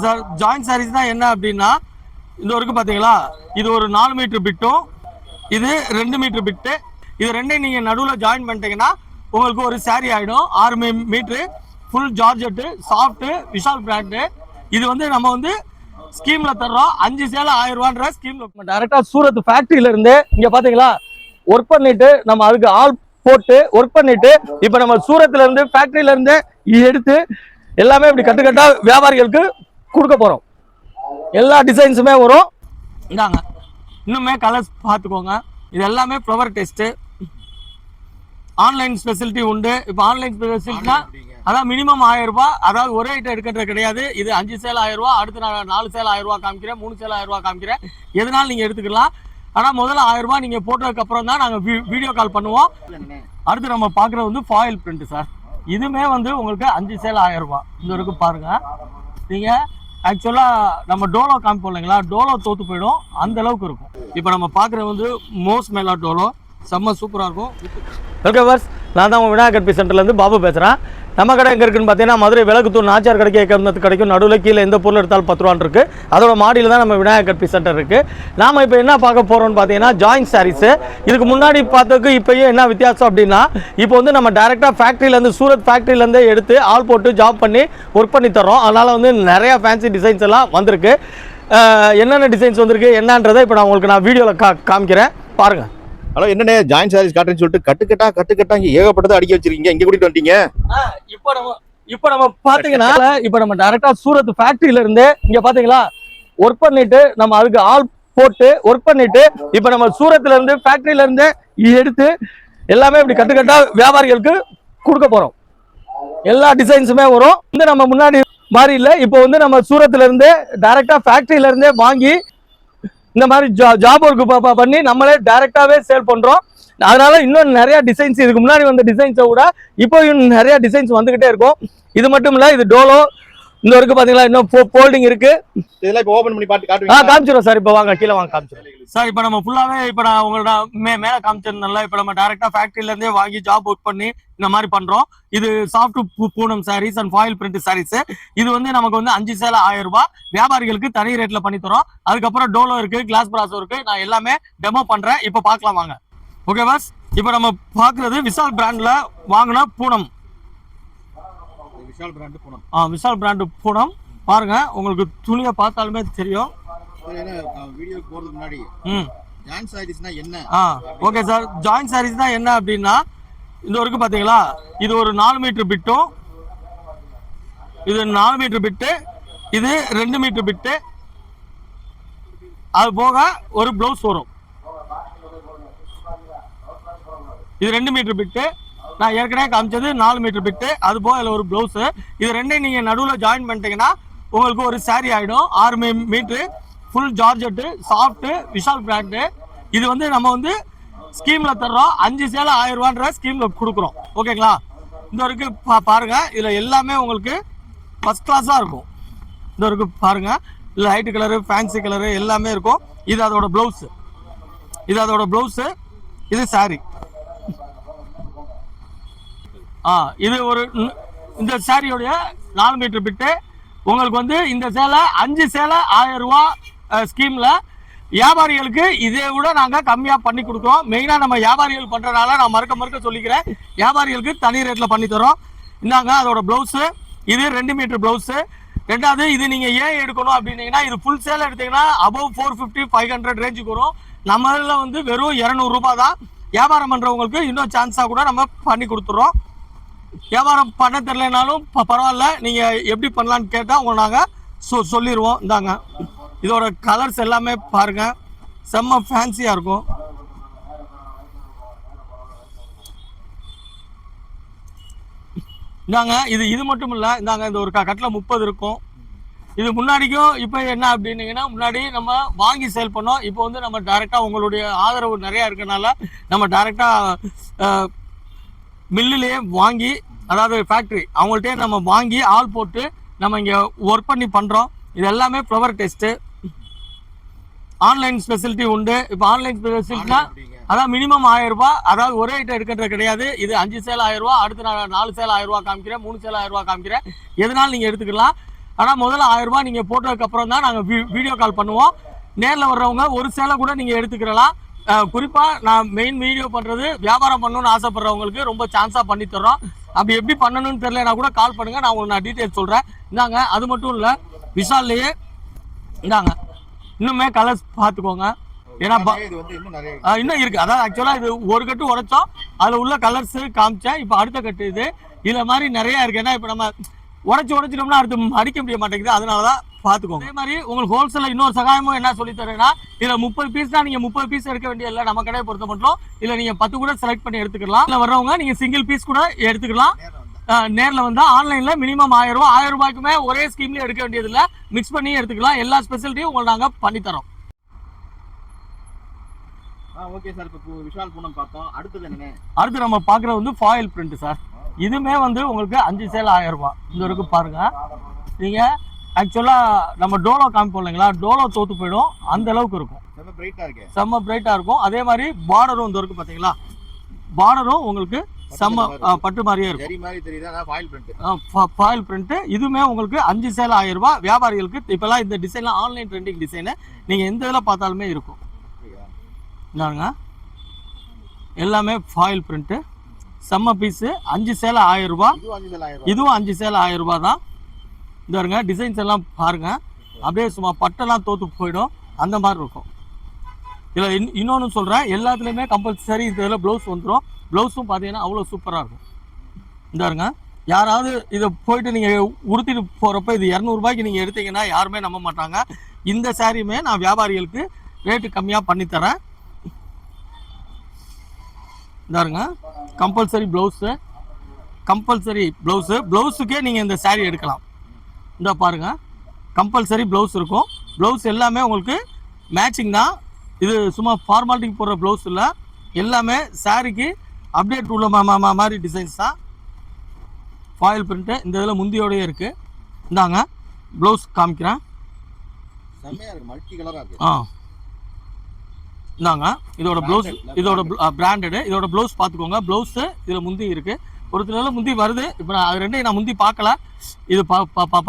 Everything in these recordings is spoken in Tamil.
சார் ஜாயிண்ட் சாரீஸ் தான் என்ன அப்படின்னா இந்த வரைக்கும் பாத்தீங்களா, இது ஒரு 4 மீட்டர் பிட்டும் இது 2 மீட்டர் பிட்டு. இது ரெண்டையும் நீங்க நடுவில் ஜாயின் பண்ணிட்டீங்கன்னா உங்களுக்கு ஒரு சாரி ஆயிடும். 6 metre full georgette soft Vishal brand. இது வந்து நம்ம வந்து ஸ்கீம்ல தர்றோம். 5 சேலை 1000 ரூபான்ற ஸ்கீம்ல டைரக்டா சூரத் ஃபேக்டரியில இருந்து இங்க பாத்தீங்களா ஒர்க் பண்ணிட்டு நம்ம அதுக்கு ஆள் போட்டு ஒர்க் பண்ணிட்டு இப்ப நம்ம சூரத்ல இருந்து ஃபேக்டரியில இருந்து எடுத்து எல்லாமே இப்படி கட்டுக்கட்டா வியாபாரிகளுக்கு கொடுக்க போறோம். எல்லா டிசைன்ஸுமே வரும். இந்தாங்க இன்னுமே கலர்ஸ் பார்த்துக்கோங்க. இது எல்லாமே ஃப்ளவர் டெஸ்ட். ஆன்லைன் ஸ்பெசிலிட்டி உண்டு. இப்போ ஆன்லைன் ஸ்பெசிலிட்டினா அதான் மினிமம் 1000 ரூபாய். அதாவது ஒரே ஐட்டம் எடுக்கிறது கிடையாது. இது 5 சேலை 1000 ரூபாய், அடுத்து நான் 4 சேலை 1000 ரூபாய் காமிக்கிறேன், 3 சேலை 1000 ரூபாய் காமிக்கிறேன். எதனாலும் நீங்க எடுத்துக்கலாம். ஆனா முதல்ல 1000 ரூபாய் நீங்க போட்டதுக்கு அப்புறம் தான் நாங்க வீடியோ கால் பண்ணுவோம். அடுத்து நம்ம பாக்குறது வந்து ஃபாயில் பிரிண்ட் சார். இதுமே வந்து உங்களுக்கு 5 சேலை 1000 ரூபாய். இந்த வரைக்கும் பாருங்க. நீங்க ஆக்சுவலா நம்ம டோலோ காமிப்போம் இல்லைங்களா, டோலோ தோத்து போயிடும் அந்த அளவுக்கு இருக்கும். இப்போ நம்ம பாக்குறது வந்து மோஸ்ட் மேலா டோலோ செம்ம சூப்பரா இருக்கும். ஓகே பஸ், நான் தான் உங்கள் விநாயகர் பி சென்டர்லேருந்து பாபு பேசுகிறேன். நம்ம கடை எங்கே இருக்குன்னு பார்த்தீங்கன்னா மதுரை விளக்குத்தூர் நாச்சியார் கடைக்கு ஏக்கம்பத்து கிடைக்கும். நடுவில் கீழே எந்த பொருள் எடுத்தாலும் 10 ரூபான்னு இருக்குது. அதோட மாடியில் தான் நம்ம விநாயகர் பி சென்டர் இருக்குது. நாம் இப்போ என்ன பார்க்க போகிறோம்னு பார்த்தீங்கன்னா ஜாயிண்ட் சாரீஸு. இதுக்கு முன்னாடி பார்த்ததுக்கு இப்போயும் என்ன வித்தியாசம் அப்படின்னா இப்போ வந்து நம்ம டேரெக்டாக ஃபேக்ட்ரியிலேருந்து சூரத் ஃபேக்ட்ரியிலேருந்து எடுத்து ஆள் போட்டு ஜாப் பண்ணி ஒர்க் பண்ணி தரோம். அதனால் வந்து நிறையா ஃபேன்சி டிசைன்ஸ் எல்லாம் வந்திருக்கு. என்னென்ன டிசைன்ஸ் வந்திருக்கு என்னன்றதை இப்போ நான் உங்களுக்கு வீடியோவில் காமிக்கிறேன் பாருங்கள். ஹலோ, என்னண்ணே ஜாயிண்ட் சாரீஸ் காட்டுன்னு சொல்லிட்டு கட்டுக்கட்டா இங்க ஏகப்பட்டதை அடிக்க வச்சிருக்கீங்க. இங்க கூட்டிட்டு வந்துட்டீங்க. இப்போ நம்ம பாத்தீங்கன்னா இப்போ நம்ம டைரக்டா சூரத் ஃபேக்டரியில இருந்து இங்க பாத்தீங்களா ஒர்க் பண்ணிட்டு நம்ம அதுக்கு ஆள் போட்டு ஒர்க் பண்ணிட்டு இப்போ நம்ம சூரத்ல இருந்து ஃபேக்டரியில இருந்து எடுத்து எல்லாமே இப்படி கட்டுக்கட்டா வியாபாரிகளுக்கு கொடுக்க போறோம். எல்லா டிசைன்ஸுமே வரும். வந்து நம்ம முன்னாடி மாதிரி இல்லை. இப்போ வந்து நம்ம சூரத்ல இருந்து டைரக்டா ஃபேக்டரியில இருந்தே வாங்கி இந்த மாதிரி ஜாப் ஒர்க் பண்ணி நம்மளே டைரக்டாவே சேல் பண்றோம். அதனால இன்னும் நிறைய டிசைன்ஸ், இதுக்கு முன்னாடி வந்த டிசைன்ஸை விட இப்போ இன்னும் நிறைய டிசைன்ஸ் வந்துகிட்டே இருக்கும். இது மட்டும் இல்ல, இது டோலோ இந்த வரைக்கும் பாத்தீங்களா இன்னும் ஃபோல்டிங் இருக்கு. இதெல்லாம் இப்போ ஓபன் பண்ணி காட்டுவீங்க? காமிச்சிரோம் சார். இப்போ வாங்க கீழே வாங்க காமிச்சிரோம் சார். இப்போ நம்ம ஃபுல்லாவே இப்போ நான் உங்களோட மேல காமிச்சிருந்தேன்ல, இப்போ நம்ம டைரக்டா ஃபேக்டரியில இருந்தே வாங்கி ஜாப் ஒர்க் பண்ணி இந்த மாதிரி பண்றோம். இது soft Poonam saris and foil print saris. இது வந்து நமக்கு வந்து 5 சேலை 1000 ரூபாய். வியாபாரிகளுக்கு தனி ரேட்ல பண்ணி தரோம். அதுக்கப்புறம் டோலோ இருக்கு, கிளாஸ் பிராசோ இருக்கு. நான் எல்லாமே டெமோ பண்றேன். இப்போ பார்க்கலாம் வாங்க. ஓகே பாஸ், இப்போ நம்ம பாக்குறது விஷால் பிராண்ட்ல வாங்கின பூனம். விஷால் பிராண்ட் பூனம். விஷால் பிராண்ட் பூனம் பாருங்க. உங்களுக்கு துணியை பார்த்தாலுமே தெரியும். வீடியோக்கு போறதுக்கு முன்னாடி ஜாயிண்ட் சாரீஸ்னா என்ன? ஓகே சார், ஜாயிண்ட் சாரீஸ் தான் என்ன அப்படின்னா இந்த வரைக்கும் பாத்தீங்களா இது ஒரு 4 மீட்டர் பிட்டும் இது 4 மீட்டர் பிட்டு இது 2 மீட்டர் பிட்டு. அது போக ஒரு பிளவுஸ் வரும். இது 2 மீட்டர் பிட்டு. நான் ஏற்கனவே காமிச்சது 4 மீட்டர் பிட்டு. அது போக இதுல ஒரு பிளவுஸ். இது ரெண்டையும் நீங்க நடுவில் ஜாயின் பண்ணிட்டீங்கன்னா உங்களுக்கு ஒரு சாரி ஆயிடும். 6 metre full georgette soft Vishal brand. இது வந்து நம்ம வந்து ஸ்கீம்ல தர்றோம். 5 சேலை 1000 ரூபான்ற ஸ்கீம்ல கொடுக்குறோம். ஓகேங்களா? இந்த வரைக்கும் பாருங்க. இதுல எல்லாமே உங்களுக்கு ஃபர்ஸ்ட் கிளாஸா இருக்கும். இந்த வரைக்கும் பாருங்க. இல்ல லைட் கலரு ஃபேன்சி கலரு எல்லாமே இருக்கும். இது அதோட பிளவுஸ். இது சாரி. இது ஒரு இந்த சாரியோடைய 4 மீட்டர் பிட்டு. உங்களுக்கு வந்து இந்த சேலை 5 சேலை 1000 ரூபாய் ஸ்கீம்ல வியாபாரிகளுக்கு இதை விட நாங்க கம்மியா பண்ணி கொடுக்குறோம். மெயினா நம்ம வியாபாரிகள் பண்றதுனால நான் மறுக்க சொல்லிக்கிறேன். வியாபாரிகளுக்கு தனி ரேட்ல பண்ணி தரோம். இந்தாங்க அதோட பிளவுஸ். இது 2 மீட்டர் பிளவுஸ். ரெண்டாவது இது நீங்க ஏன் எடுக்கணும் அப்படின்னீங்கன்னா இது ஃபுல் சேல் எடுத்தீங்கன்னா அபவ் 450 500 ரேஞ்சுக்கு வரும். நம்மள வந்து வெறும் 200 ரூபாய் தான். வியாபாரம் பண்றவங்களுக்கு இன்னும் சான்ஸா கூட நம்ம பண்ணி கொடுத்துறோம். வியாபாரம் பண்ண தெரியலனாலும் பரவாயில்ல, நீங்க எப்படி பண்ணலான்னு கேட்டா உங்க நாங்க சொல்லிடுவோம். இந்தாங்க இதோட கலர்ஸ் எல்லாமே பாருங்க, செம்ம ஃபேன்சியா இருக்கும். இந்தாங்க இது மட்டும் இல்ல. இந்தாங்க இந்த ஒரு கட்டில 30 இருக்கும். இது முன்னாடிக்கும் இப்போ என்ன அப்படின்னீங்கன்னா முன்னாடி நம்ம வாங்கி சேல் பண்ணோம். இப்போ வந்து நம்ம டைரக்டா உங்களுடைய ஆதரவு நிறைய இருக்கனால நம்ம டைரக்டா மில்லுலேயே வாங்கி, அதாவது ஃபேக்டரி அவங்கள்ட்டே நம்ம வாங்கி ஆள் போட்டு நம்ம இங்கே ஒர்க் பண்ணி பண்ணுறோம். இது எல்லாமே ஃப்ளவர் டெஸ்ட்டு. ஆன்லைன் ஸ்பெசிலிட்டி உண்டு. இப்போ ஆன்லைன் ஸ்பெசிலிட்டினா அதான் மினிமம் 1000 ரூபாய். அதாவது ஒரே ஐட்டம் எடுக்கிறது கிடையாது. இது 5 சேலை 1000 ரூபாய், அடுத்து நான் 4 சேலை 1000 ரூபாய் காமிக்கிறேன், 3 சேலை 1000 ரூபாய் காமிக்கிறேன். எதனாலும் நீங்கள் எடுத்துக்கலாம். ஆனால் முதல்ல 1000 ரூபாய் நீங்கள் போட்டதுக்கு அப்புறம் தான் நாங்கள் வீடியோ கால் பண்ணுவோம். நேரில் வர்றவங்க ஒரு சேலை கூட நீங்கள் எடுத்துக்கிறலாம். குறிப்பாக நான் மெயின் வீடியோ பண்ணுறது வியாபாரம் பண்ணணும்னு ஆசைப்படுறவங்களுக்கு ரொம்ப சான்ஸாக பண்ணி தர்றோம். அப்படி எப்படி பண்ணணும்னு தெரியலனா கூட கால் பண்ணுங்கள், நான் உங்களுக்கு டீட்டெயில்ஸ் சொல்கிறேன். இந்தாங்க, அது மட்டும் இல்லை, விஷால்லையே இந்தாங்க இன்னுமே கலர்ஸ் பார்த்துக்கோங்க. ஏன்னா இன்னும் இருக்கு. அதாவது ஆக்சுவலாக இது ஒரு கட்டு உடைச்சோம், அதில் உள்ள கலர்ஸ் காமிச்சேன். இப்போ அடுத்த கட்டு இது இதில் மாதிரி நிறையா இருக்குது. ஏன்னா இப்போ நம்ம உடைச்சிட்டோம்னா அடுத்து அடிக்க முடிய மாட்டேங்குது, அதனால தான் பார்த்துக்கோங்க. அதே மாதிரி உங்களுக்கு ஹோல்சேலில் இன்னொரு சகாயமும் என்ன சொல்லி தரேன்னா, இதில் 30 பீஸ் தான், நீங்கள் 30 பீஸ் எடுக்க வேண்டிய இல்லை நம்ம கடையை பொறுத்த மட்டும். இல்லை நீங்கள் 10 கூட செலக்ட் பண்ணி எடுத்துக்கலாம். இல்லை வர்றவங்க நீங்கள் சிங்கிள் பீஸ் கூட எடுத்துக்கலாம். நேரில் வந்தால் ஆன்லைனில் மினிமம் 1000 ரூபா, 1000 ரூபாய்க்குமே ஒரே ஸ்கீம்லேயே எடுக்க வேண்டியதில்லை, மிக்ஸ் பண்ணி எடுத்துக்கலாம். எல்லா ஸ்பெஷாலிட்டியும் உங்களுக்கு நாங்கள் பண்ணித்தரோம். ஓகே சார், இப்போ விஷால் பூனம் பார்த்தோம். அடுத்து நம்ம பார்க்குறது வந்து ஃபாயில் பிரிண்ட் சார். இதுவுமே வந்து உங்களுக்கு 5 சேல் 1000 ரூபாய். இந்த வரைக்கும் பாருங்க. நீங்கள் ஆக்சுவலாக நம்ம டோலோ காமிப்போம் இல்லைங்களா, டோலோ தோத்து போயிடும், அந்த அளவுக்கு இருக்கும். செம்ம பிரைட்டாக இருக்கும். அதே மாதிரி பார்டரும் இந்த வரைக்கும் பார்த்தீங்களா, பார்டரும் உங்களுக்கு செம்ம பட்டு மாதிரியே இருக்கும். Foil print. இதுவுமே உங்களுக்கு 5 சேல் 1000 ரூபாய். வியாபாரிகளுக்கு இப்போல்லாம் இந்த டிசைன்லாம் ஆன்லைன் ட்ரெண்டிங் டிசைனு, நீங்கள் எந்த இதில் பார்த்தாலுமே இருக்கும். இந்தாங்க, எல்லாமே ஃபாயில் பிரிண்ட்டு, செம்ம பீஸு. 5 சேலை 1000 ரூபாய். இதுவும் 5 சேலை 1000 ரூபாய் தான். இந்த வருங்க டிசைன்ஸ் எல்லாம் பாருங்க, அப்படியே சும்மா பட்டெல்லாம் தோத்து போயிடும், அந்த மாதிரி இருக்கும். இதில் இன்னொன்று சொல்கிறேன், எல்லாத்துலேயுமே கம்பல்சரி இதில் ப்ளவுஸ் வந்துடும். ப்ளவுஸும் பார்த்தீங்கன்னா அவ்வளோ சூப்பராக இருக்கும். இந்த வருங்க, யாராவது இதை போயிட்டு நீங்கள் உடுத்திட்டு போகிறப்ப இது 200 ரூபாய்க்கு நீங்கள் எடுத்தீங்கன்னா யாருமே நம்ப மாட்டாங்க. இந்த சாரியுமே நான் வியாபாரிகளுக்கு ரேட்டு கம்மியாக பண்ணித்தரேன். இதாருங்க, கம்பல்சரி ப்ளவுஸுக்கே நீங்கள் இந்த சாரீ எடுக்கலாம். இந்த பாருங்க, கம்பல்சரி ப்ளவுஸ் இருக்கும். ப்ளவுஸ் எல்லாமே உங்களுக்கு மேட்சிங் தான். இது சும்மா ஃபார்மாலிட்டிக்கு போடுற ப்ளவுஸ் இல்லை, எல்லாமே சாரீக்கு அப்டேட் உள்ள மாதிரி டிசைன்ஸ் தான். ஃபாயில் பிரிண்ட்டு இந்த இதில் முந்தியோடய இருக்குது. இந்தாங்க ப்ளவுஸ் காமிக்கிறேன். இந்தாங்க, இதோட ப்ளவுஸ், இதோட பிராண்டடு, இதோட ப்ளவுஸ் பார்த்துக்கோங்க. ப்ளவுஸு இதில் முந்தி இருக்குது, ஒரு சில முந்தி வருது. இப்போ நான் அது ரெண்டையும் நான் முந்தி பார்க்கல. இது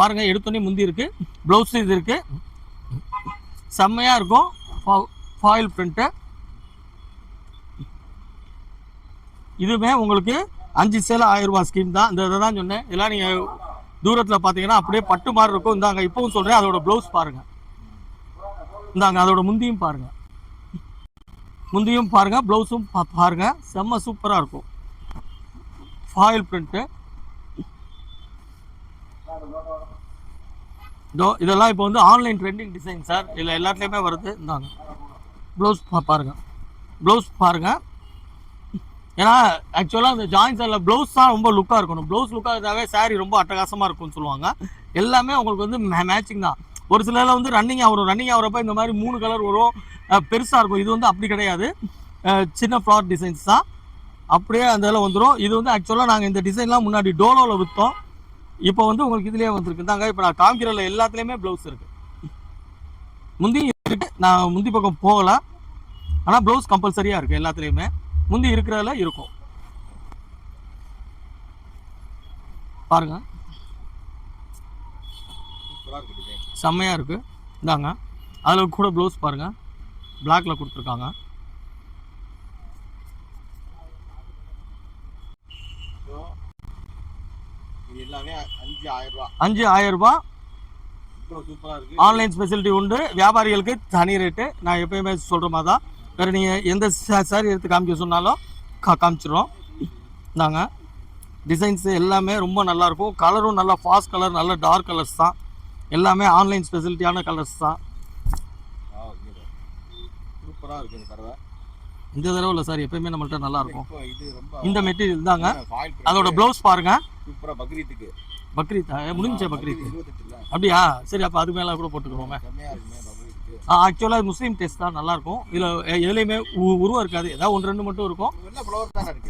பாருங்கள், எடுத்தோடனே முந்தி இருக்குது, ப்ளவுஸு இது இருக்குது. செம்மையாக இருக்கும். Foil print. இதுவுமே உங்களுக்கு 5 சேலை 1000 ரூபாய் ஸ்கீம் தான். இந்த இதை தான் சொன்னேன். இதெல்லாம் நீங்கள் தூரத்தில் பார்த்தீங்கன்னா அப்படியே பட்டு மாதிரி இருக்கும். இந்தாங்க, இப்போவும் சொல்கிறேன், அதோட ப்ளவுஸ் பாருங்கள். இந்தாங்க, அதோட முந்தியும் பாருங்கள், ப்ளவுஸும் பாருங்க, செம்ம சூப்பராக இருக்கும். Foil print. இதெல்லாம் இப்போ வந்து ஆன்லைன் ட்ரெண்டிங் டிசைன் சார், இதில் எல்லாத்துலேயுமே வருது. இந்தாங்க ப்ளவுஸ் பாருங்கள். ஏன்னா ஆக்சுவலாக இந்த ஜாயின்ஸ் எல்லாம் ப்ளவுஸ் தான் ரொம்ப லுக்காக இருக்கணும். ப்ளவுஸ் லுக்காக இருந்தாவே சாரீ ரொம்ப அட்டகாசமாக இருக்கும்னு சொல்லுவாங்க. எல்லாமே உங்களுக்கு வந்து மேட்சிங் தான். ஒரு சிலரில் வந்து ரன்னிங் ஆகிறப்ப இந்த மாதிரி 3 கலர் வரும், பெருசாக இருக்கும். இது வந்து அப்படி கிடையாது, சின்ன ஃப்ளவர் டிசைன்ஸ் தான், அப்படியே அந்த இதில் வந்துடும். இது வந்து ஆக்சுவலாக நாங்கள் இந்த டிசைன்லாம் முன்னாடி டோலோவில் விற்றோம், இப்போ வந்து உங்களுக்கு இதுலேயே வந்துருக்கு. தாங்க, இப்போ நான் காமிக்கிறதில் எல்லாத்துலேயுமே ப்ளவுஸ் இருக்குது, முந்தி இருக்குது. நான் முந்தி பக்கம் போகலை, ஆனால் ப்ளவுஸ் கம்பல்சரியாக இருக்குது எல்லாத்துலேயுமே. முந்தி இருக்கிறதுல இருக்கும் பாருங்க, செம்மையாக இருக்குது. இந்தாங்க, அதில் கூட ப்ளவுஸ் பாருங்கள், பிளாக்ல கொடுத்துருக்காங்க. எல்லாமே 5000 ரூபாய். ஆன்லைன் ஸ்பெசிலிட்டி உண்டு, வியாபாரிகளுக்கு தனி ரேட்டு. நான் எப்பயுமே சொல்கிற மாதிரி தான். வேறு நீங்கள் எந்த சாரி எடுத்து காமிக்க சொன்னாலும் காமிச்சிடுறோம். இந்தாங்க, டிசைன்ஸு எல்லாமே ரொம்ப நல்லாயிருக்கும். கலரும் நல்லா ஃபாஸ்ட் கலர், நல்ல டார்க் கலர்ஸ் தான். எல்லாமே ஆன்லைன் ஸ்பெசிலிட்டியான கலர்ஸ் தான். சூப்பராக இருக்குது இந்த தடவை. இந்த தடவை இல்லை சார், எப்பயுமே நம்மள்ட்ட நல்லா இருக்கும். இந்த மெட்டீரியல் தாங்க. அதோட ப்ளவுஸ் பாருங்க, சூப்பராக. பக்ரீத் முடிஞ்ச பக்ரீத் அப்படியா? சரி, அப்போ அதுக்கு மேலே கூட போட்டுக்கிறோமே. ஆக்சுவலாக முஸ்லீம் டேஸ்ட் தான், நல்லாயிருக்கும். இதில் எதுலேயுமே உருவம் இருக்காது, ஏதாவது 1-2 மட்டும் இருக்கும்.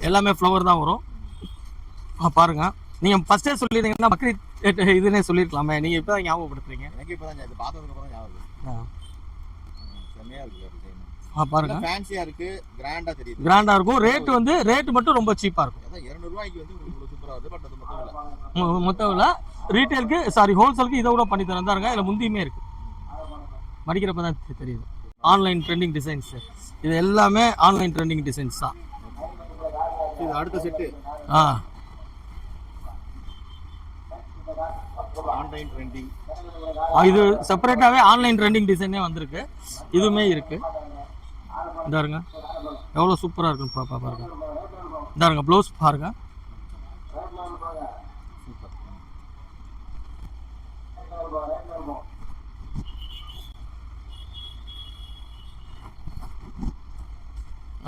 எல்லாமே ஃப்ளவர் தான் வரும். பாருங்க, நீங்கள் ஃபஸ்ட்டே சொல்லியிருந்தீங்கன்னா பக்ரீத் இதுன்னே சொல்லியிருக்கலாமே, நீங்கள் இப்போ தான் ஞாபகப்படுத்துறீங்க. பாருங்க ஃபேன்சியா இருக்கு, கிராண்டா தெரியுது. கிராண்டா இருக்கும். ரேட் மட்டும் ரொம்ப சீப்பா இருக்கும். அதான் 200 ரூபாய்க்கு வந்து உங்களுக்கு சூப்பரா வருது. பட் அது மொத்தம் இல்ல. மொத்தம் இல்ல. ரீட்டைலுக்கு ஹோல்சேலுக்கு இதை கூட பண்ணி தரேன் பாருங்க. இதுல முந்தியுமே இருக்கு. மடிக்கிறப்ப தான் தெரியுது. Online trending designs. இது எல்லாமே ஆன்லைன் ட்ரெண்டிங் டிசைன்ஸ் தான். இது அடுத்த செட்டு. Online trending. இது செப்பரேட்டாவே ஆன்லைன் ட்ரெண்டிங் டிசைனே வந்திருக்கு. இதுவுமே இருக்கு. இந்த பாருங்க எவ்வளவு சூப்பரா இருக்குன்னு பாருங்க. இந்த பாருங்க ப்ளவுஸ் பாருங்க.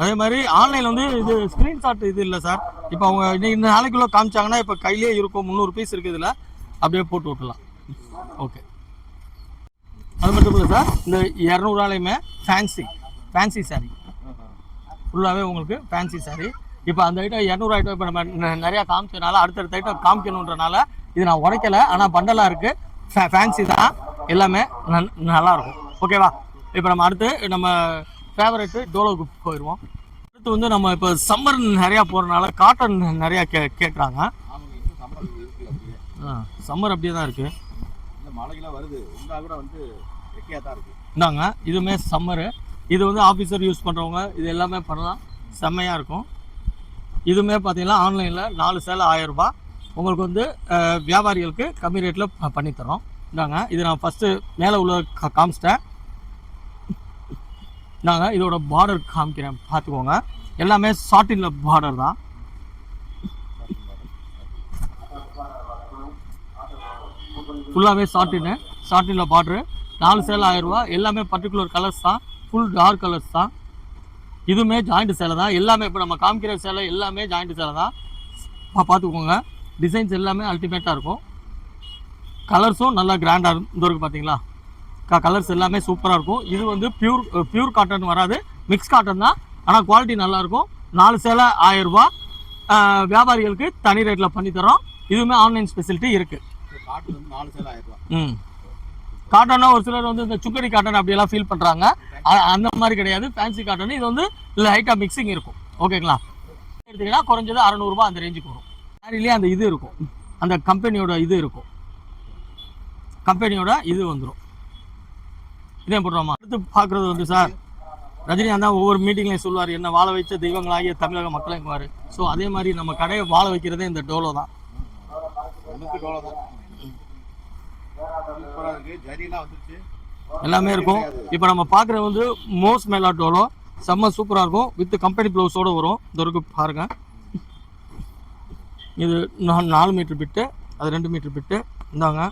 அதே மாதிரி ஆன்லைன்ல வந்து இது ஸ்கிரீன்ஷாட் இது இல்லை சார். இப்போ அவங்க இந்த நாளைக்குள்ள காமிச்சாங்கன்னா இப்போ கையிலே இருக்கும். 300 பீஸ் இருக்கு. இதில் அப்படியே போட்டு விட்டுலாம். ஓகே, அது மட்டும் இல்லை சார். இந்த 200 ரூபாயுமே ஃபேன்சி சாரீ ஃபுல்லாகவே உங்களுக்கு ஃபேன்சி சாரீ. இப்போ அந்த ஐட்டம் 200 ஐட்டம் இப்போ நம்ம நிறையா காமிச்சதுனால அடுத்தடுத்த ஐட்டம் காமிக்கணுன்றனால இது நான் உடைக்கலை. ஆனால் பண்டலாக இருக்குது. ஃபேன்சி தான் எல்லாமே நல்லாயிருக்கும். ஓகேவா? இப்போ நம்ம அடுத்து நம்ம ஃபேவரட்டு டோலோவுக்கு போயிடுவோம். அடுத்து வந்து நம்ம இப்போ சம்மர் நிறையா போகிறனால காட்டன் நிறையா கேட்குறாங்க. சம்மர் அப்படியே தான் இருக்குது. மழைலாம் வருது. கூட வந்து தான் இருக்கு. இந்தாங்க இதுவுமே சம்மரு. இது வந்து ஆஃபீஸர் யூஸ் பண்ணுறவங்க இது எல்லாமே பண்ணலாம். செம்மையாக இருக்கும். இதுவுமே பார்த்தீங்கன்னா ஆன்லைனில் 4 சேலை 1000 ரூபாய். உங்களுக்கு வந்து வியாபாரிகளுக்கு கம்மி ரேட்டில் பண்ணித்தரோம். இந்தாங்க இது நான் ஃபஸ்ட்டு மேலே உள்ள காமிச்சிட்டேன். நாங்கள் இதோட பார்டர் காமிக்கிறேன் பார்த்துக்கோங்க. எல்லாமே சாட்டினில் பார்டர் தான். ஃபுல்லாகவே சாட்டினில் பார்டரு. 4 சேலை 1000 ரூபாய். எல்லாமே பர்டிகுலர் கலர்ஸ் தான். ஃபுல் டார்க் கலர்ஸ் தான். இதுவுமே ஜாயிண்ட் சேலை தான். எல்லாமே இப்போ நம்ம காமிக்கிற சேலை எல்லாமே ஜாயிண்ட் சேலை தான். பார்த்துக்கோங்க. டிசைன்ஸ் எல்லாமே அல்டிமேட்டாக இருக்கும். கலர்ஸும் நல்லா கிராண்டாக இருந்திருக்கு. பார்த்தீங்களா? கலர்ஸ் எல்லாமே சூப்பராக இருக்கும். இது வந்து பியூர் காட்டன் வராது, மிக்ஸ் காட்டன் தான். ஆனால் குவாலிட்டி நல்லாயிருக்கும். 4 சேலை 1000 ரூபாய். வியாபாரிகளுக்கு தனி ரேட்டில் பண்ணித்தரோம். இதுவுமே ஆன்லைன் ஸ்பெசிலிட்டி இருக்குது. காட்டன்னா ஒரு சிலர் வந்து இந்த சுக்கடி காட்டன் அப்படியெல்லாம் ஃபீல் பண்ணுறாங்க. அந்த மாதிரி கிடையாது. Fancy cotton. இது வந்து லைட்டாக மிக்சிங் இருக்கும். ஓகேங்களா? எடுத்தீங்கன்னா குறைஞ்சது 600 ரூபாய் அந்த ரேஞ்சுக்கு வரும். சாரிலேயே அந்த இது இருக்கும். அந்த கம்பெனியோட இது இருக்கும். கம்பெனியோட இது வந்துடும். இதே போடுறோமா? அடுத்து பார்க்குறது வந்து சார் ரஜினிகாந்த் தான் ஒவ்வொரு மீட்டிங்லையும் சொல்லுவார், என்ன வாழ வைச்ச தெய்வங்களாகிய தமிழக மக்களுக்குவார். ஸோ அதே மாதிரி நம்ம கடையை வாழ வைக்கிறதே இந்த டோலோ தான். எல்லாமே இருக்கும். இப்போ நம்ம பார்க்குறது வந்து மோஸ் மேலா டோலோ. செம்ம சூப்பராக இருக்கும். வித் கம்பெனி ப்ளவுஸோடு வரும். இந்த இருக்கு பாருங்க. இது 4 மீட்டர் பிட்டு, அது 2 மீட்டர் பிட்டு. இந்தாங்க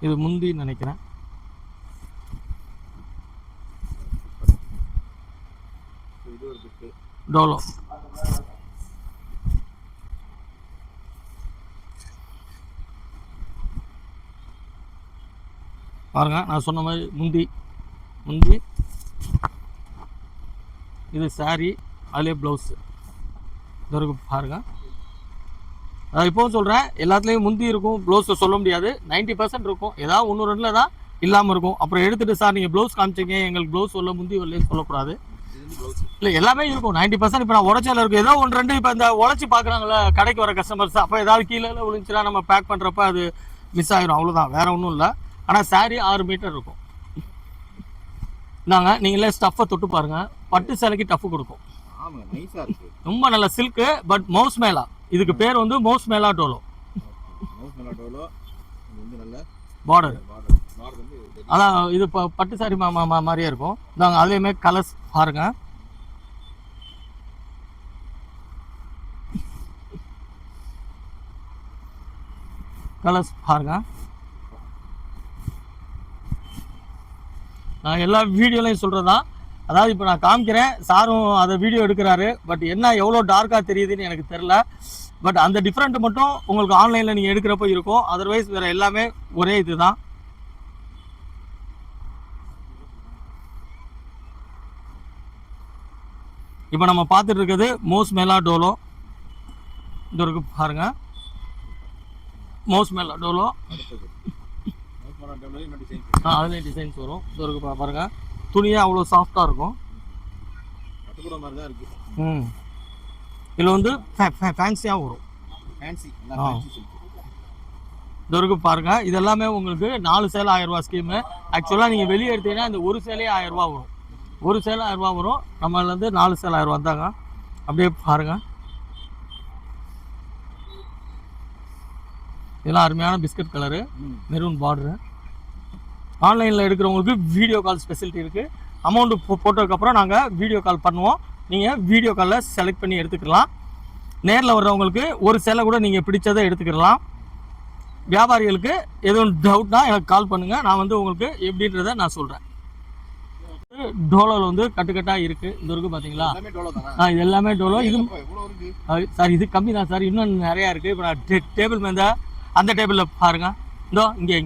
இது முந்தி நினைக்கிறேன். டோலோ பாருங்க. நான் சொன்ன மாதிரி முந்தி இது சாரி, அதுலேயே ப்ளவுஸு இருக்கு பாருங்க. இப்போவும் சொல்கிறேன், எல்லாத்துலேயும் முந்தி இருக்கும், ப்ளவுஸை சொல்ல முடியாது. 90% இருக்கும். ஏதாவது 1-2 தான் இல்லாமல் இருக்கும். அப்புறம் எடுத்துகிட்டு சார் நீங்கள் ப்ளவுஸ் காமிச்சிங்க, எங்களுக்கு ப்ளவுஸ் வரல முந்தி வரலன்னு சொல்லக்கூடாது. இல்லை எல்லாமே இருக்கும். 90% இப்போ நான் உடச்சால இருக்கும். ஏதோ 1-2 இப்போ இந்த உழைச்சி பார்க்குறாங்களே கடைக்கு வர கஸ்டமர்ஸ், அப்போ ஏதாவது கீழே விழுந்துச்சுன்னா நம்ம பேக் பண்ணுறப்ப அது மிஸ் ஆகிரும். அவ்வளோதான், வேறு ஒன்றும் இல்லை. ஆனால் சாரி 6 மீட்டர் இருக்கும். நீங்களே ஸ்டஃப்பை தொட்டு பாருங்கள். பட்டு சேலைக்கு டஃப் கொடுக்கும். ரொம்ப நல்ல சில்க்கு. பட் மவுஸ் மேலா, இதுக்கு பேர் வந்து மவுஸ் மேலா டோலோ. பார்டர் அதான் இது பட்டு சாரி மாதிரியே இருக்கும். நாங்கள் அதுலேயுமே கலர்ஸ் பாருங்க. கலர்ஸ் பாருங்க. நான் எல்லா வீடியோலையும் சொல்கிறதான். அதாவது இப்போ நான் காமிக்கிறேன், சாரும் அதை வீடியோ எடுக்கிறாரு. பட் என்ன எவ்வளோ டார்க்காக தெரியுதுன்னு எனக்கு தெரில. பட் அந்த டிஃப்ரெண்ட் மட்டும் உங்களுக்கு ஆன்லைனில் நீங்கள் எடுக்கிறப்போ இருக்கும். அதர்வைஸ் வேறு எல்லாமே ஒரே இது தான். இப்போ நம்ம பார்த்துட்டு இருக்கிறது மோஸ் மேலா டோலோ. இது இருக்கு பாருங்க. மோஸ் மேலா டோலோ அதுலேயும் டிசைன்ஸ் வரும். இது இருக்கு பாருங்க, துணியே அவ்வளோ சாஃப்டாக இருக்கும். இதில் வந்து ஃபேன்சியாக வரும். இது இருக்கு பாருங்க, இது எல்லாமே உங்களுக்கு 4 சேலை 1000 ரூபா ஸ்கீமு. ஆக்சுவலாக நீங்கள் வெளியே எடுத்தீங்கன்னா இந்த ஒரு சேலையே 1000 ரூபா வரும். ஒரு சேலை 1000 ரூபா வரும். நம்மளேருந்து 4 சேலை 1000 ரூபா தாங்க. அப்படியே பாருங்க, இதெல்லாம் அருமையான பிஸ்கட் கலரு, மெரூன் பார்டரு. ஆன்லைனில் எடுக்கிறவங்களுக்கு வீடியோ கால் ஸ்பெசிலிட்டி இருக்குது. அமௌண்ட்டு போட்டதுக்கப்புறம் நாங்கள் வீடியோ கால் பண்ணுவோம். நீங்கள் வீடியோ காலில் செலக்ட் பண்ணி எடுத்துக்கலாம். நேரில் வர்றவங்களுக்கு ஒரு சேலை கூட நீங்கள் பிடிச்சதை எடுத்துக்கலாம். வியாபாரிகளுக்கு எதுவும் டவுட்னா எனக்கு கால் பண்ணுங்கள். நான் வந்து உங்களுக்கு எப்படின்றத நான் சொல்கிறேன். டோலோவில் வந்து கட்டுக்கட்டாக இருக்குது. இந்த இருக்குது பார்த்தீங்களா? இது எல்லாமே டோலோ. இது சார் இது கம்மி தான் சார், இன்னும் நிறையா இருக்குது. இப்போ நான் டேபிள் மேலே அந்த டேபிளில் பாருங்கள், இந்தோ இங்கே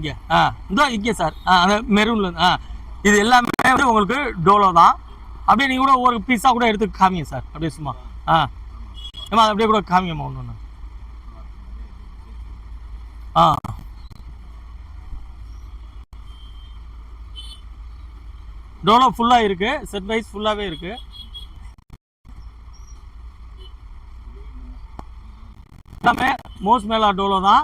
இந்தோ இங்கே சார், அந்த மெரூனில் இது எல்லாமே வந்து உங்களுக்கு டோலோ தான். அப்படியே நீங்கள் கூட ஒரு பீஸாக கூட எடுத்து காமிங்க சார். அப்படியே சும்மா ஏமா அது அப்படியே கூட காமிங்கம்மா ஒன்று ஒன்று. டோலோ ஃபுல்லாக இருக்குது, செட் வைஸ் ஃபுல்லாகவே இருக்குது. எல்லாமே மோஸ்ட் மேலா டோலோ தான்.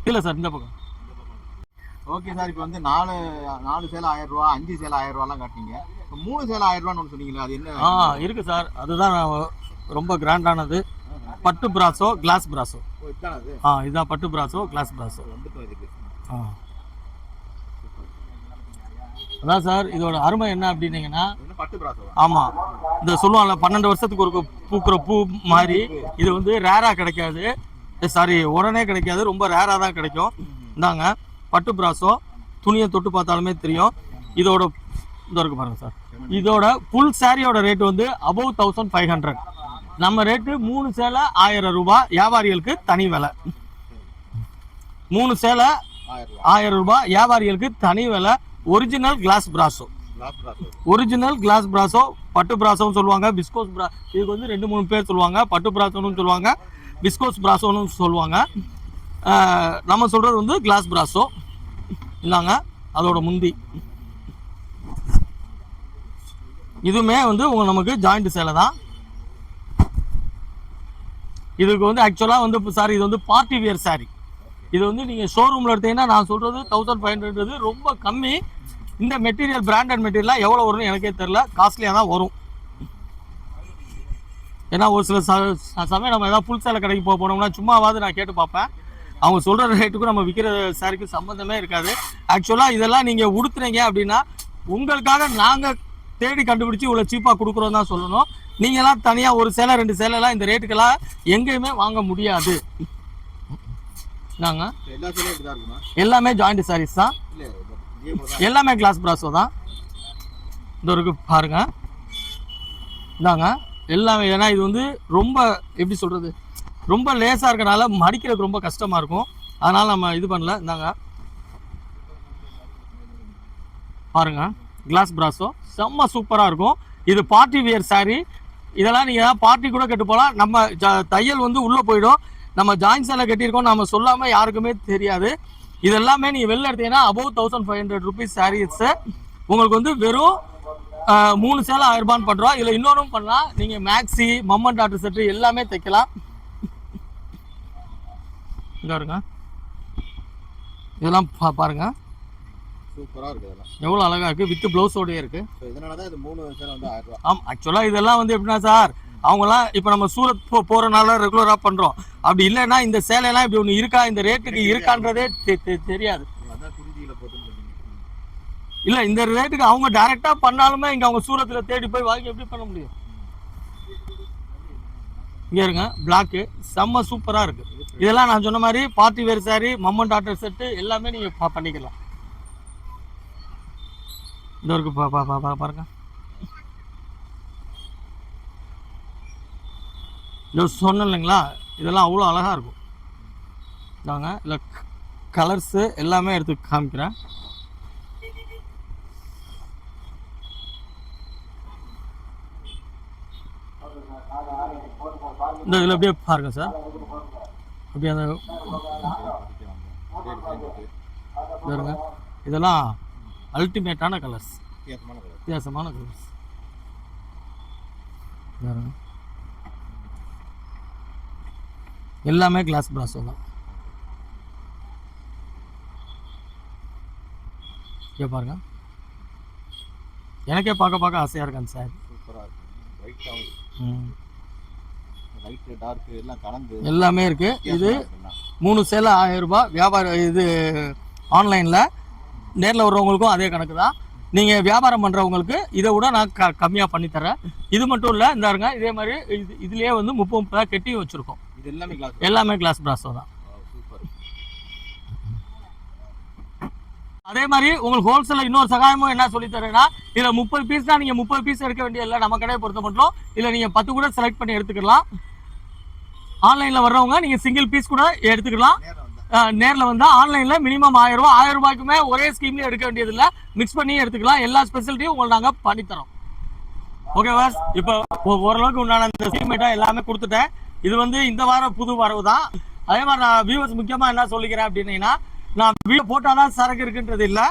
இல்லை சார், இந்த பக்கம். ஓகே சார், இப்போ வந்து 4 சேலை 1000 ரூபா, 5 சேலை 1000 ரூபாலாம் காட்டினீங்க. இப்போ 3 சேலை 1000 ரூபான்னு சொன்னீங்களா, அது என்ன? இருக்குது சார், அதுதான் ரொம்ப கிராண்டானது. பட்டு பிராசோ, கிளாஸ் பிராசோ. இதுதான் பட்டு பிராசோ, கிளாஸ் பிராசோ. அதான் சார் இதோட அருமை என்ன அப்படின்னீங்கன்னா, ஆமாம், இந்த சொல்லுவாங்கல்ல 12 வருஷத்துக்கு ஒரு பூக்கிற பூ மாதிரி. இது வந்து ரேராக கிடைக்காது, சாரி உடனே கிடைக்காது, ரொம்ப ரேராக தான் கிடைக்கும். இந்தாங்க பட்டு பிராசோ, துணியை தொட்டு பார்த்தாலுமே தெரியும். இதோட இந்த இருக்கு பாருங்க சார், இதோட ஃபுல் சாரியோட ரேட் வந்து above 1500. நம்ம ரேட்டு 3 சேலை 1000 ரூபாய். வியாபாரிகளுக்கு தனி விலை. 3 சேலை 1000 ரூபாய், வியாபாரிகளுக்கு தனி விலை. Original class brasso, original class brasso. பட்டு பிராசோன்னு சொல்லுவாங்க, பிஸ்கோஸ் பிரா, இதுக்கு வந்து 2-3 பேர் சொல்லுவாங்க. பட்டு பிராசோன்னு சொல்லுவாங்க, பிஸ்கோஸ் பிராசோன்னு சொல்லுவாங்க. நம்ம சொல்கிறது வந்து கிளாஸ் பிராசோ. இந்தாங்க அதோட முந்தி. இதுவுமே வந்து நமக்கு ஜாயிண்ட் சேலை தான். இதுக்கு வந்து ஆக்சுவலாக வந்து சாரி, இது வந்து பார்ட்டி வியர் சாரி. இது வந்து நீங்கள் ஷோரூமில் எடுத்தீங்கன்னா நான் சொல்கிறது 1500 ரொம்ப கம்மி. இந்த மெட்டீரியல் பிராண்டட் மெட்டீரியலாக எவ்வளோ வரும்னு எனக்கே தெரில, காஸ்ட்லியாக தான் வரும். ஏன்னா ஒரு சில சமயம் நம்ம ஏதாவது ஃபுல் சேலை கடைக்கு போனோம்னா சும்மாவாது நான் கேட்டு பார்ப்பேன். அவங்க சொல்கிற ரேட்டுக்கும் நம்ம விற்கிற சாரிக்கு சம்மந்தமே இருக்காது. ஆக்சுவலாக இதெல்லாம் நீங்கள் உடுத்துறீங்க அப்படின்னா உங்களுக்காக நாங்கள் தேடி கண்டுபிடிச்சி இவ்வளோ சீப்பாக கொடுக்குறோம் தான் சொல்லணும். நீங்களாம் தனியாக ஒரு சேலை 2 சேலைலாம் இந்த ரேட்டுக்கெல்லாம் எங்கேயுமே வாங்க முடியாது. நாங்கள் எல்லாமே ஜாயிண்ட் சாரீஸ் தான், எல்லாமே கிளாஸ் பிராசோ தான். இந்த இருக்கு பாருங்க, இந்தாங்க எல்லாமே. ஏன்னா இது வந்து ரொம்ப எப்படி சொல்கிறது, ரொம்ப லேசாக இருக்கனால மடிக்கிறதுக்கு ரொம்ப கஷ்டமாக இருக்கும். அதனால் நம்ம இது பண்ணல. இந்தாங்க பாருங்க, கிளாஸ் பிராசோ செம்ம சூப்பராக இருக்கும். இது பார்ட்டி வியர் சாரீ. இதெல்லாம் நீங்கள் பார்ட்டி கூட கட்டு போகலாம். நம்ம தையல் வந்து உள்ளே போயிடும். நம்ம ஜாயின்ஸ் எல்லாம் கட்டியிருக்கோம் நம்ம சொல்லாமல் யாருக்குமே தெரியாது. இதெல்லாமே நீங்கள் வெளில எடுத்தீங்கன்னா above 1500 ருபீஸ் சாரீஸு உங்களுக்கு வந்து வெறும் 3 சேலை 1000 ரூபான்னு பண்ணுறோம். இதில் இன்னொன்றும் பண்ணலாம், நீங்கள் மேக்ஸி, மம்மன் டாக்டர் செட்டு எல்லாமே தைக்கலாம். இங்கே இருங்க, இதெல்லாம் பாருங்க, சூப்பராக இருக்குது. இதெல்லாம் எவ்வளோ அழகாக இருக்குது, வித் ப்ளவுஸோடய இருக்குது. இதனால தான் இது 3 சேலை வந்து 1000 ரூபா. ஆக்சுவலாக இதெல்லாம் வந்து எப்படின்னா சார், அவங்களாம் இப்போ நம்ம சூரத் போகிறனால ரெகுலராக பண்ணுறோம். அப்படி இல்லைன்னா இந்த சேலையெல்லாம் இப்படி ஒன்று இருக்கா, இந்த ரேட்டுக்கு இருக்கான்றதே தெரியாது. இல்லை இந்த ரேட்டுக்கு அவங்க டைரெக்டாக பண்ணாலுமே இங்கே அவங்க சூரத்தில் தேடி போய் வாங்கி எப்படி பண்ண முடியும்? இங்கே இருங்க, பிளாக்கு செம்ம சூப்பராக இருக்குது. இதெல்லாம் நான் சொன்ன மாதிரி பார்ட்டி வேர் சாரி, மம்மன் டாக்டர் செட்டு எல்லாமே நீங்கள் பண்ணிக்கலாம். இந்த இருக்கு பாருங்க, இது சொன்னேன் இல்லைங்களா, இதெல்லாம் அவ்வளோ அழகாக இருக்கும். நாங்க இல்லை கலர்ஸு எல்லாமே எடுத்து காமிக்கிறேன். இந்த இதில் அப்படியே பாருங்க சார், அப்படியே அந்த பாருங்க, இதெல்லாம் அல்டிமேட்டான கலர்ஸ், வித்தியாசமான கலர்ஸ் பாருங்க. எல்லாமே கிளாஸ் பிராஸோ தான். இங்கே பாருங்க, எனக்கே பார்க்க ஆசையாக இருக்காங்க சார். எல்லாமே இருக்கு. இது 3 சேலை 1000 ரூபாய் வியாபாரம். இது ஆன்லைனில், நேரில் வர்றவங்களுக்கும் அதே கணக்கு தான். நீங்கள் வியாபாரம் பண்ணுறவங்களுக்கு இதை விட நான் கம்மியாக பண்ணித்தரேன். இது மட்டும் இல்லை, இந்தாருங்க இதே மாதிரி இதுலேயே வந்து 30 கெட்டியும் வச்சுருக்கோம். எல்லாமே கிளாஸ் பிராஸோ தான். அதே மாதிரி உங்களுக்கு ஹோல்சேலில் இன்னொரு சகாயமும் என்ன சொல்லி தரேன்னா, இதில் 30 பீஸ் தான். நீங்கள் 30 பீஸ் எடுக்க வேண்டிய இல்லை நம்ம கடையை பொறுத்த மட்டும். இல்லை நீங்கள் 10 கூட செலக்ட் பண்ணி எடுத்துக்கலாம். ஆன்லைனில் வர்றவங்க நீங்கள் சிங்கிள் பீஸ் கூட எடுத்துக்கலாம். நேரில் வந்தால் ஆன்லைனில் மினிமம் 1000 ரூபா, 1000 ரூபாய்க்குமே ஒரே ஸ்கீம்லேயே எடுக்க வேண்டியதில்லை, மிக்ஸ் பண்ணி எடுத்துக்கலாம். எல்லா ஸ்பெசிலிட்டியும் உங்களுக்கு நாங்கள் பண்ணித்தரோம். ஓகேவா? இப்போ ஓரளவுக்கு உண்டான இந்த ஸ்கீம் ஐட்டம் எல்லாமே கொடுத்துட்டேன். இது வந்து இந்த வாரம் புது வரவு தான். அதே மாதிரி நான் வியூவர்ஸ் முக்கியமாக என்ன சொல்லிக்கிறேன் அப்படின்னீங்கன்னா, நான் வீடியோ போட்டால் தான் சரக்கு இருக்குன்றது இல்லை.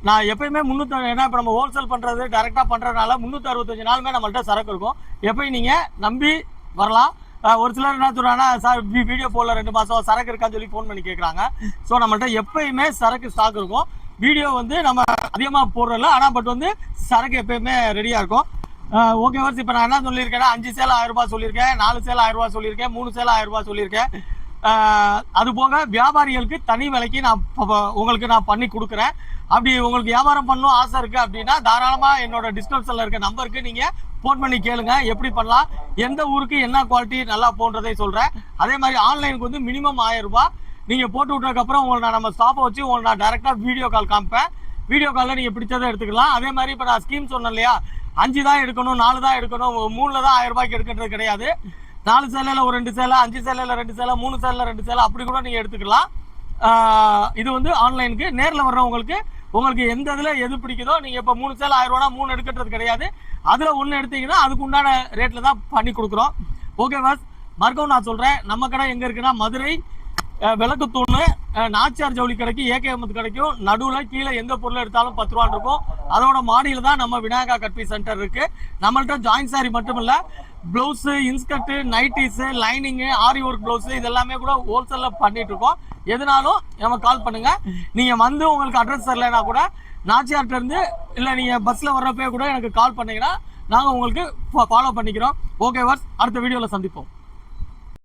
நான் எப்பயுமே 300, ஏன்னா இப்போ நம்ம ஹோல்சேல் பண்ணுறது டேரெக்டாக பண்ணுறதுனால 365 நாளுமே நம்மள்ட்ட சரக்கு இருக்கும். எப்பயும் நீங்கள் நம்பி வரலாம். ஒரு சிலர் என்ன சொல்கிறாங்கன்னா, சார் வீடியோ போடல 2 மாதம் சரக்கு இருக்கான்னு சொல்லி ஃபோன் பண்ணி கேட்குறாங்க. ஸோ நம்மள்ட்ட எப்பயுமே சரக்கு ஸ்டாக் இருக்கும். வீடியோ வந்து நம்ம அதிகமாக போடுறதில்ல, ஆனால் பட் வந்து சரக்கு எப்பயுமே ரெடியாக இருக்கும். ஓகே வர்ஸ், இப்போ நான் என்ன சொல்லியிருக்கேன்னா, 5 சேலை 1000 ரூபாய் சொல்லியிருக்கேன், 4 சேலை 1000 ரூபாய் சொல்லியிருக்கேன், 3 சேலை 1000 ரூபாய் சொல்லியிருக்கேன். அது போக வியாபாரிகளுக்கு தனி விலைக்கு நான் உங்களுக்கு நான் பண்ணி கொடுக்குறேன். அப்படி உங்களுக்கு வியாபாரம் பண்ணணும் ஆசை இருக்குது அப்படின்னா, தாராளமாக என்னோட டிஸ்கிரிப்ஷனில் இருக்க நம்பருக்கு நீங்கள் ஃபோன் பண்ணி கேளுங்க, எப்படி பண்ணலாம், எந்த ஊருக்கு என்ன குவாலிட்டி நல்லா போன்றதை சொல்கிறேன். அதே மாதிரி ஆன்லைனுக்கு வந்து மினிமம் 1000 ரூபாய். நீங்கள் போட்டு விட்டதுக்கப்புறம் உங்களை நான் நம்ம ஸ்டாப்பை வச்சு உங்களுக்கு நான் டேரெக்டாக வீடியோ கால் காமிப்பேன். வீடியோ காலில் நீங்கள் பிடிச்சதை எடுத்துக்கலாம். அதே மாதிரி இப்போ நான் ஸ்கீம் சொன்னேன் இல்லையா, 5 தான் எடுக்கணும், 4 தான் எடுக்கணும், 3ல் தான் 1000 ரூபாய்க்கு எடுக்கிறது கிடையாது. 4 சேலையில் ஒரு 2 சேலை, 5 சேலையில் 2 சேலை, 3 சேலையில் 2 சேலை, அப்படி கூட நீங்கள் எடுத்துக்கலாம். இது வந்து ஆன்லைனுக்கு. நேரில் வர்றவங்களுக்கு உங்களுக்கு எந்த இதில் எது பிடிக்குதோ, நீங்கள் இப்போ 3 சேலை 1000 ரூபா 3 எடுக்கிறது கிடையாது. அதில் 1 எடுத்தீங்கன்னா அதுக்கு உண்டான ரேட்டில் தான் பண்ணி கொடுக்குறோம். ஓகே பாஸ், மறுக்கவும் நான் சொல்கிறேன், நம்ம கடை எங்கே இருக்குன்னா மதுரை விளக்குத்தூணு நாச்சியார் ஜவுளி கடைக்கு ஏகேஎம் கிடைக்கும். நடுவில் கீழே எந்த பொருள் எடுத்தாலும் 10 ரூபா இருக்கும். அதோட மாடியில் தான் நம்ம விநாயகா கட்பி சென்டர் இருக்குது. நம்மள்ட்ட ஜாயின்ட் சாரி மட்டும் இல்லை, ப்ளவுஸு, இன்ஸ்கர்ட்டு, நைட்டிஸு, லைனிங்கு, ஆரி ஒர்க் ப்ளவுஸு இதெல்லாமே கூட ஹோல்சேலில் பண்ணிட்டு இருக்கோம். எதுனாலும் நம்ம கால் பண்ணுங்கள். நீங்கள் வந்து உங்களுக்கு அட்ரஸ் தரலைன்னா கூட நாச்சியார்ட்டேருந்து இல்லை நீங்கள் பஸ்ஸில் வர்றப்பே கூட எனக்கு கால் பண்ணிங்கன்னா நாங்கள் உங்களுக்கு ஃபாலோ பண்ணிக்கிறோம். ஓகே வர்ஸ், அடுத்த வீடியோவில் சந்திப்போம்.